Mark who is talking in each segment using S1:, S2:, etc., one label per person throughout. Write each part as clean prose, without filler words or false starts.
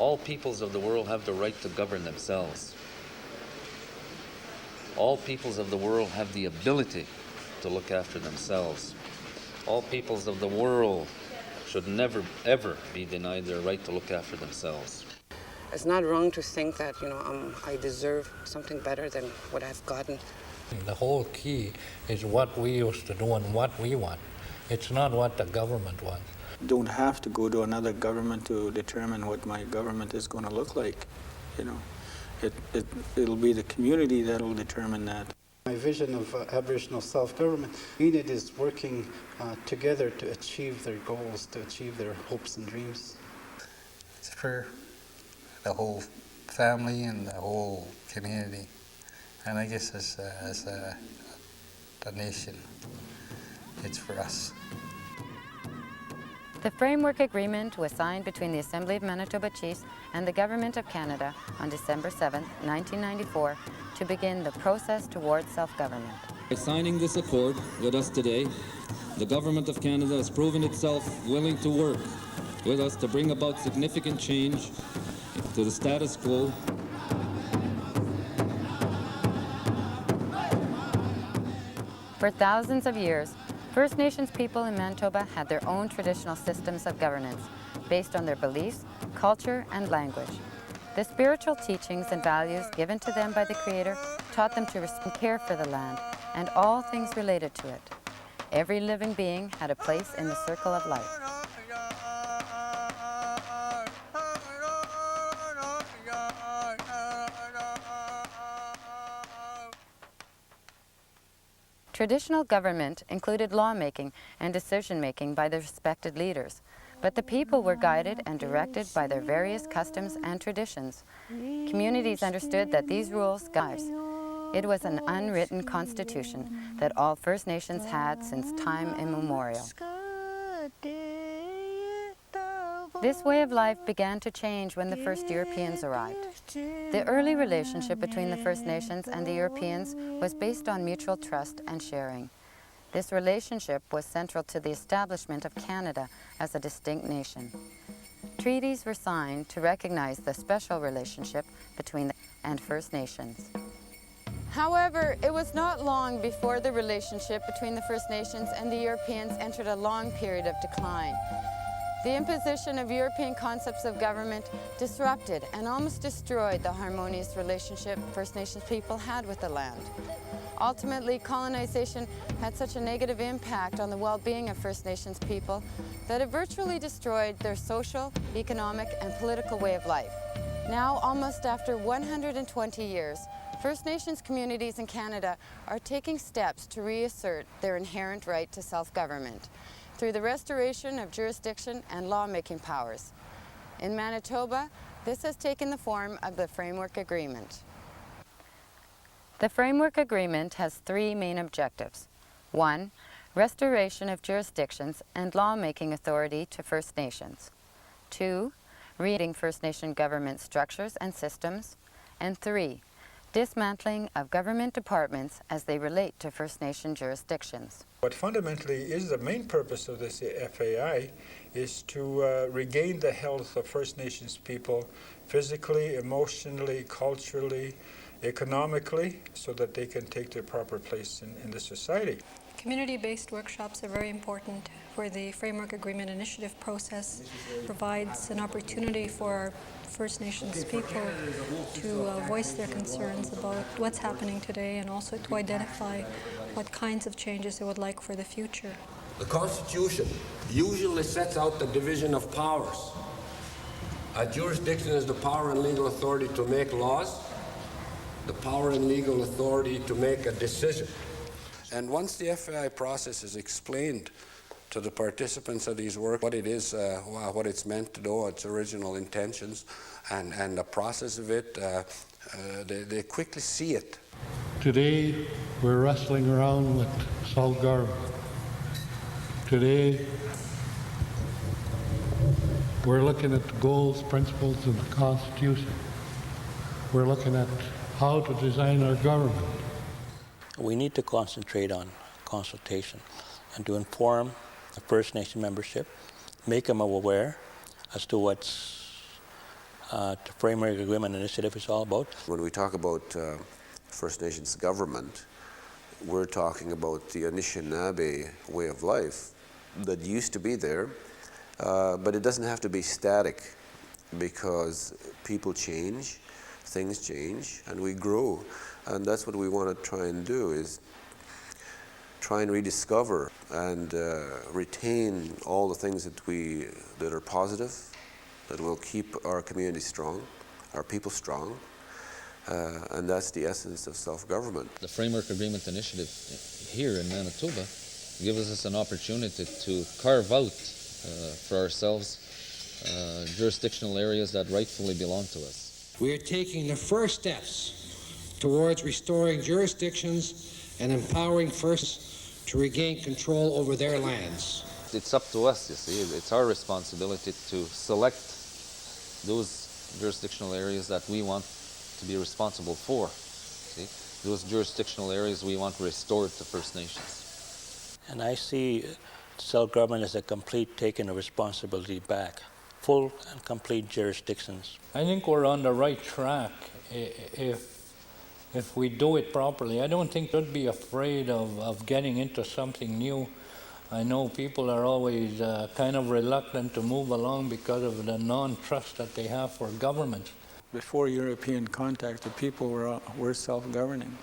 S1: All peoples of the world have the right to govern themselves. All peoples of the world have the ability to look after themselves. All peoples of the world should never, ever be denied their right to look after themselves.
S2: It's not wrong to think that, I deserve something better than what I've gotten.
S3: The whole key is what we used to do and what we want. It's not what the government wants.
S4: Don't have to go to another government to determine what my government is going to look like. It'll be the community that'll determine that.
S5: My vision of Aboriginal self-government, unit is working together to achieve their goals, to achieve their hopes and dreams.
S6: It's for the whole family and the whole community, and I guess as a nation, it's for us.
S7: The framework agreement was signed between the Assembly of Manitoba Chiefs and the Government of Canada on December 7, 1994, to begin the process towards self-government.
S8: By signing this accord with us today, the Government of Canada has proven itself willing to work with us to bring about significant change to the status quo.
S7: For thousands of years, First Nations people in Manitoba had their own traditional systems of governance based on their beliefs, culture, and language. The spiritual teachings and values given to them by the Creator taught them to respect and care for the land and all things related to it. Every living being had a place in the circle of life. Traditional government included lawmaking and decision-making by the respected leaders, but the people were guided and directed by their various customs and traditions. Communities understood that these rules guide. It was an unwritten constitution that all First Nations had since time immemorial. This way of life began to change when the first Europeans arrived. The early relationship between the First Nations and the Europeans was based on mutual trust and sharing. This relationship was central to the establishment of Canada as a distinct nation. Treaties were signed to recognize the special relationship between the and First Nations. However, it was not long before the relationship between the First Nations and the Europeans entered a long period of decline. The imposition of European concepts of government disrupted and almost destroyed the harmonious relationship First Nations people had with the land. Ultimately, colonization had such a negative impact on the well-being of First Nations people that it virtually destroyed their social, economic, and political way of life. Now, almost after 120 years, First Nations communities in Canada are taking steps to reassert their inherent right to self-government through the restoration of jurisdiction and lawmaking powers. In Manitoba, this has taken the form of the Framework Agreement. The Framework Agreement has three main objectives. 1. Restoration of jurisdictions and lawmaking authority to First Nations. 2. Reading First Nation government structures and systems. And 3. Dismantling of government departments as they relate to First Nation jurisdictions.
S4: What fundamentally is the main purpose of this FAI is to regain the health of First Nations people physically, emotionally, culturally, economically, so that they can take their proper place in the society.
S9: Community-based workshops are very important where the Framework Agreement Initiative process provides an opportunity for our First Nations people to voice their concerns about what's happening today and also to identify what kinds of changes they would like for the future.
S10: The Constitution usually sets out the division of powers. A jurisdiction is the power and legal authority to make laws, the power and legal authority to make a decision. And once the FAI process is explained to the participants of these work, what it is, what it's meant to do, its original intentions, and the process of it, they quickly see it.
S3: Today, we're wrestling around with self-government. Today, we're looking at the goals, principles of the Constitution. We're looking at how to design our government.
S11: We need to concentrate on consultation and to inform the First Nation membership, make them aware as to what's the Framework Agreement Initiative is all about.
S12: When we talk about First Nations government, we're talking about the Anishinaabe way of life that used to be there, but it doesn't have to be static because people change, things change, and we grow. And that's what we want to try and do, is try and rediscover and retain all the things that are positive, that will keep our community strong, our people strong, and that's the essence of self-government.
S1: The Framework Agreement Initiative here in Manitoba gives us an opportunity to carve out for ourselves jurisdictional areas that rightfully belong to us.
S13: We are taking the first steps towards restoring jurisdictions and empowering firsts to regain control over their lands.
S1: It's up to us, you see. It's our responsibility to select those jurisdictional areas that we want to be responsible for. See? Those jurisdictional areas we want restored to First Nations.
S11: And I see self-government as a complete taking of responsibility back, full and complete jurisdictions.
S3: I think we're on the right track if we do it properly. I don't think we'd be afraid of getting into something new. I know people are always kind of reluctant to move along because of the non-trust that they have for government.
S14: Before European contact, the people were self-governing,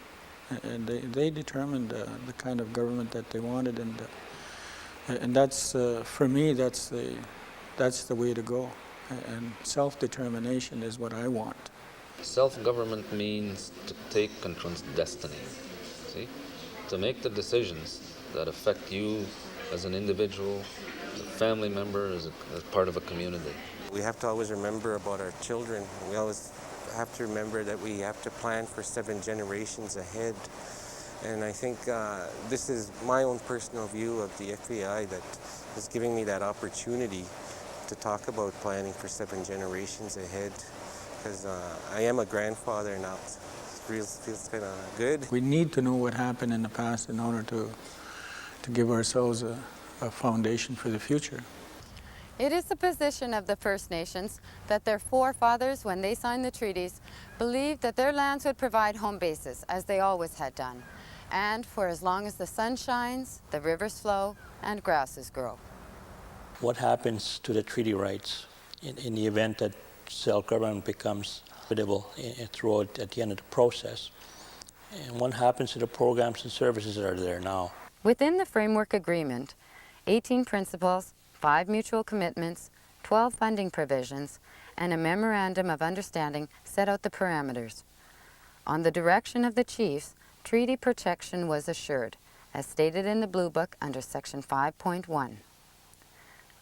S14: and they determined the kind of government that they wanted, and that's for me that's the way to go, and self-determination is what I want.
S1: Self-government means to take control's destiny, see? To make the decisions that affect you as an individual, as a family member, as part of a community.
S15: We have to always remember about our children. We always have to remember that we have to plan for 7 generations ahead. And I think this is my own personal view of the FAI that is giving me that opportunity to talk about planning for 7 generations ahead. Because I am a grandfather now. It feels kind of good.
S14: We need to know what happened in the past in order to give ourselves a foundation for the future.
S7: It is the position of the First Nations that their forefathers, when they signed the treaties, believed that their lands would provide home bases, as they always had done, and for as long as the sun shines, the rivers flow, and grasses grow.
S11: What happens to the treaty rights in the event that self-government becomes available throughout at the end of the process? And what happens to the programs and services that are there now?
S7: Within the Framework Agreement, 18 principles, 5 mutual commitments, 12 funding provisions, and a Memorandum of Understanding set out the parameters. On the direction of the chiefs, treaty protection was assured, as stated in the Blue Book under Section 5.1.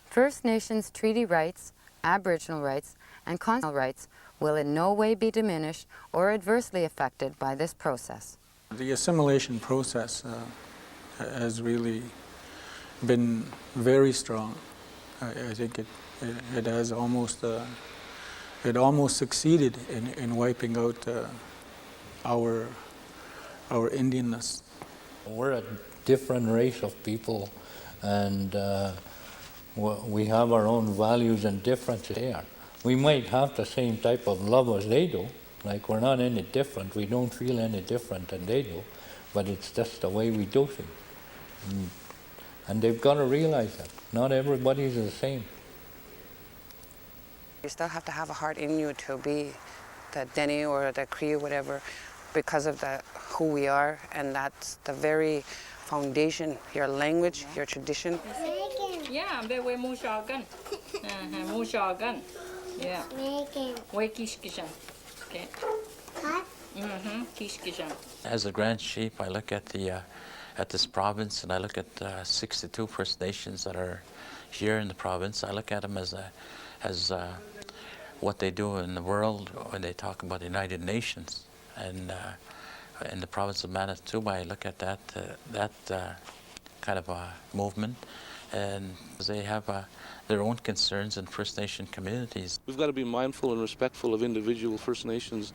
S7: First Nations treaty rights, Aboriginal rights, and constitutional rights will in no way be diminished or adversely affected by this process.
S14: The assimilation process has really been very strong. I think it has almost succeeded in wiping out our Indianness.
S3: We're a different race of people, and we have our own values and differences there. We might have the same type of love as they do, like we're not any different, we don't feel any different than they do, but it's just the way we do things. And they've got to realize that. Not everybody's the same.
S2: You still have to have a heart in you to be the Dene or the Cree or whatever because of who we are, and that's the very foundation, your language, your tradition.
S16: Yeah, but we're Mushagan. Mushagan. Yeah. Kishkishan. Okay. Kishkishan.
S17: As a Grand Chief, I look at this province, and I look at 62 First Nations that are here in the province. I look at them as what they do in the world when they talk about the United Nations. And in the province of Manitoba, I look at that kind of a movement, and they have their own concerns in First Nation communities.
S18: We've got to be mindful and respectful of individual First Nations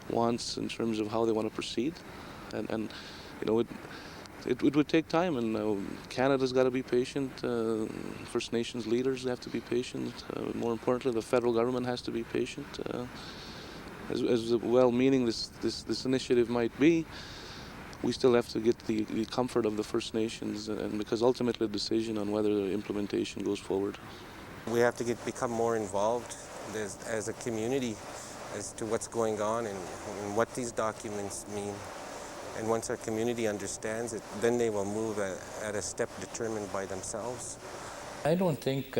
S18: wants in terms of how they want to proceed, and you know, it would take time, and Canada's got to be patient. First Nations leaders have to be patient. More importantly, the federal government has to be patient. As well-meaning this initiative might be, we still have to get the comfort of the First Nations, and because ultimately the decision on whether the implementation goes forward.
S15: We have to become more involved as a community as to what's going on and what these documents mean. And once our community understands it, then they will move at a step determined by themselves.
S3: I don't think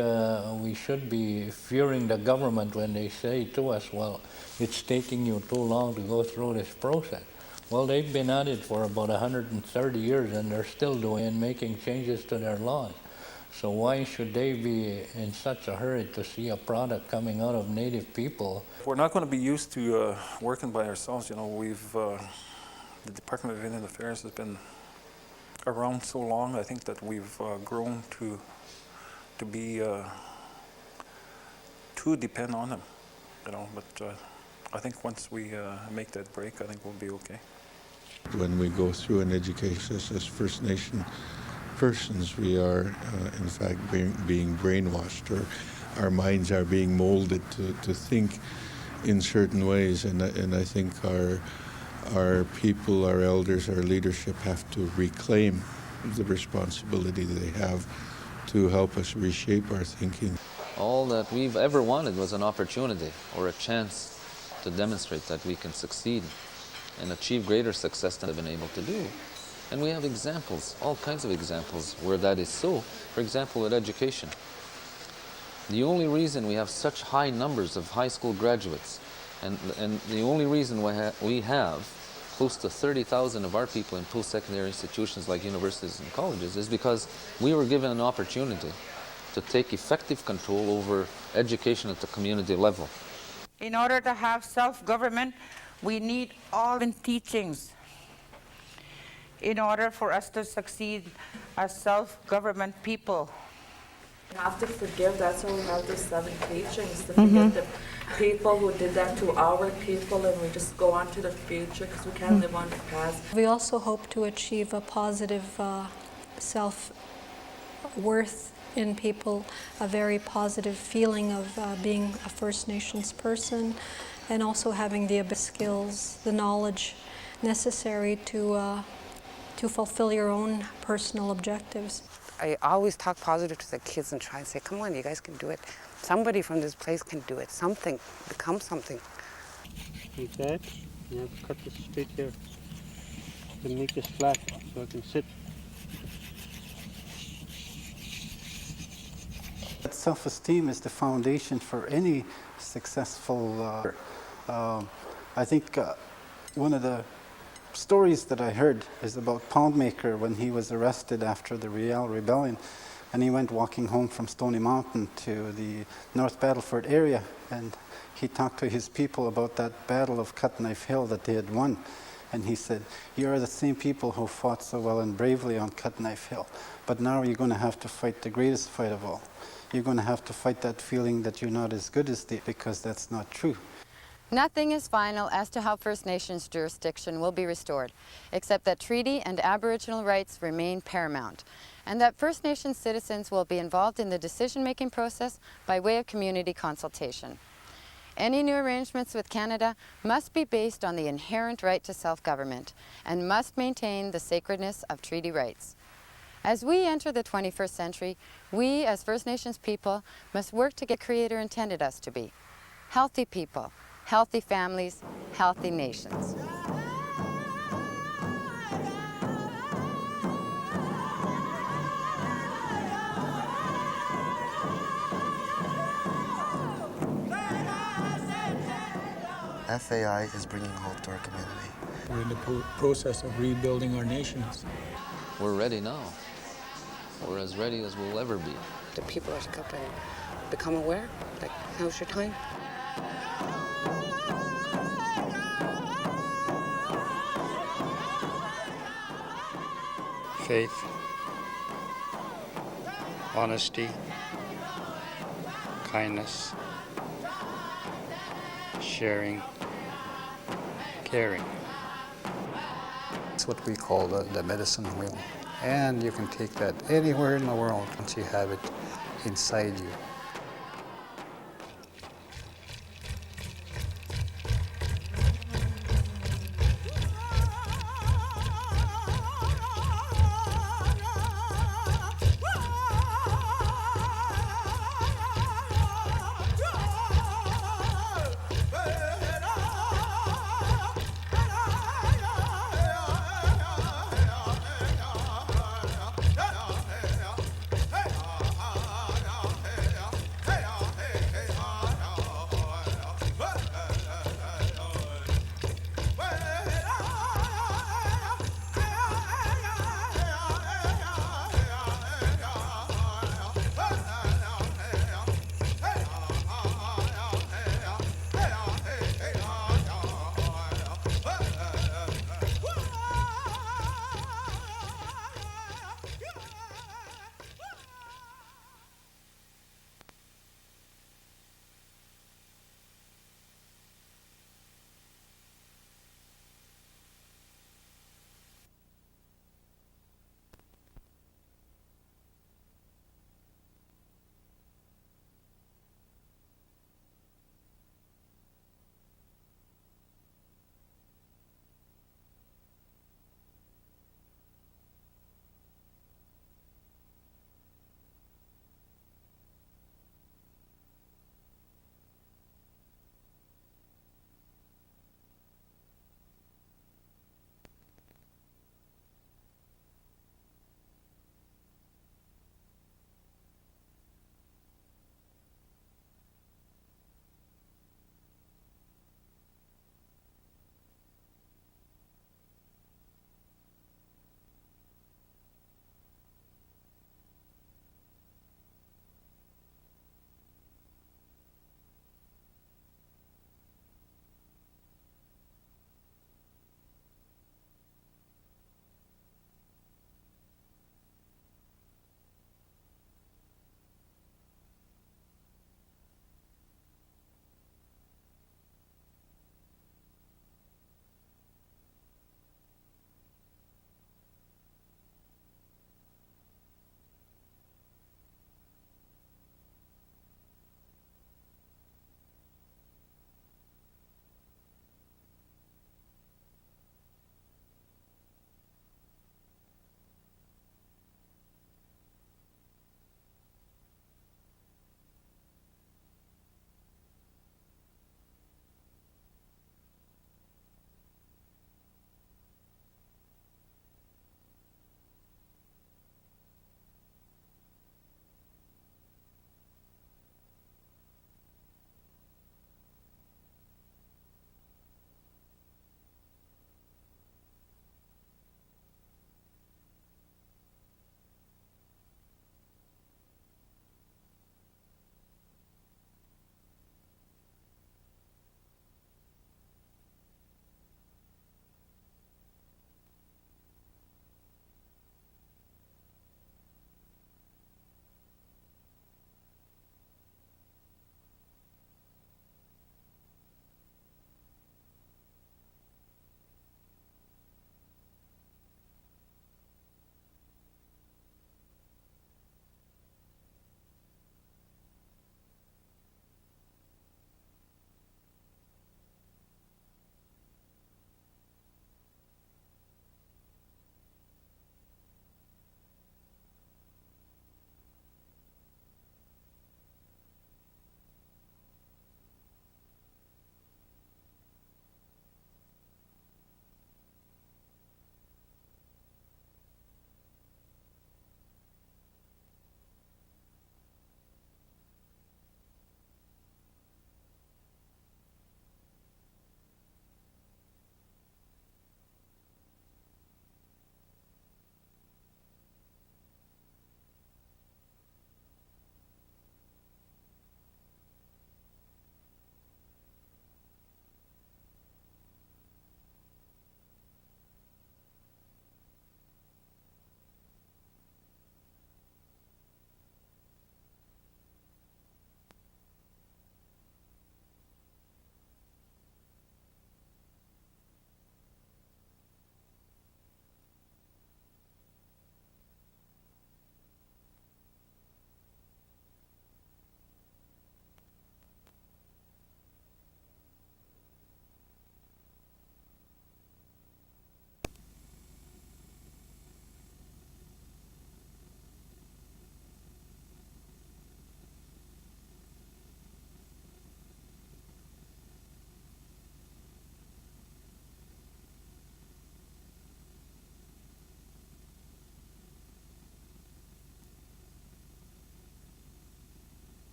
S3: we should be fearing the government when they say to us, well, it's taking you too long to go through this process. Well, they've been at it for about 130 years and they're still doing and making changes to their laws. So why should they be in such a hurry to see a product coming out of Native people?
S19: We're not going to be used to working by ourselves. You know, the Department of Indian Affairs has been around so long. I think that we've grown to be to depend on them. You know, but I think once we make that break, I think we'll be okay.
S20: When we go through an education as First Nation persons, we are in fact being brainwashed, or our minds are being molded to think in certain ways, and I think our people, our elders, our leadership have to reclaim the responsibility they have to help us reshape our thinking.
S1: All that we've ever wanted was an opportunity or a chance to demonstrate that we can succeed and achieve greater success than we've been able to do. And we have examples, all kinds of examples where that is so. For example, with education. The only reason we have such high numbers of high school graduates, and the only reason we have close to 30,000 of our people in post-secondary institutions like universities and colleges, is because we were given an opportunity to take effective control over education at the community level.
S21: In order to have self-government, we need all in teachings in order for us to succeed as self-government people.
S22: We have to forgive. That's why we have the 7 teachings, to forgive the people who did that to our people, and we just go on to the future because we can't live on the past.
S9: We also hope to achieve a positive self-worth in people, a very positive feeling of being a First Nations person, and also having the skills, the knowledge necessary to fulfill your own personal objectives.
S2: I always talk positive to the kids and try and say, come on, you guys can do it. Somebody from this place can do it. Something, become something.
S23: Like that, you have to cut this straight here. To make this flat so I can sit.
S5: Self-esteem is the foundation for any successful. I think one of the stories that I heard is about Poundmaker when he was arrested after the Riel Rebellion, and he went walking home from Stony Mountain to the North Battleford area, and he talked to his people about that battle of Cut Knife Hill that they had won. And he said, you are the same people who fought so well and bravely on Cut Knife Hill, but now you're going to have to fight the greatest fight of all. You're going to have to fight that feeling that you're not as good as they, because that's not true.
S7: Nothing is final as to how First Nations jurisdiction will be restored, except that treaty and Aboriginal rights remain paramount, and that First Nations citizens will be involved in the decision-making process by way of community consultation. Any new arrangements with Canada must be based on the inherent right to self-government and must maintain the sacredness of treaty rights. As we enter the 21st century, we as First Nations people must work to get Creator intended us to be. Healthy people, healthy families, healthy nations.
S24: FAI is bringing hope to our community.
S14: We're in the process of rebuilding our nations.
S1: We're ready now. We're as ready as we'll ever be.
S2: The people are up and become aware, like, now's your time.
S23: Faith, honesty, kindness, sharing, caring.
S4: That's what we call the medicine wheel. And you can take that anywhere in the world once you have it inside you.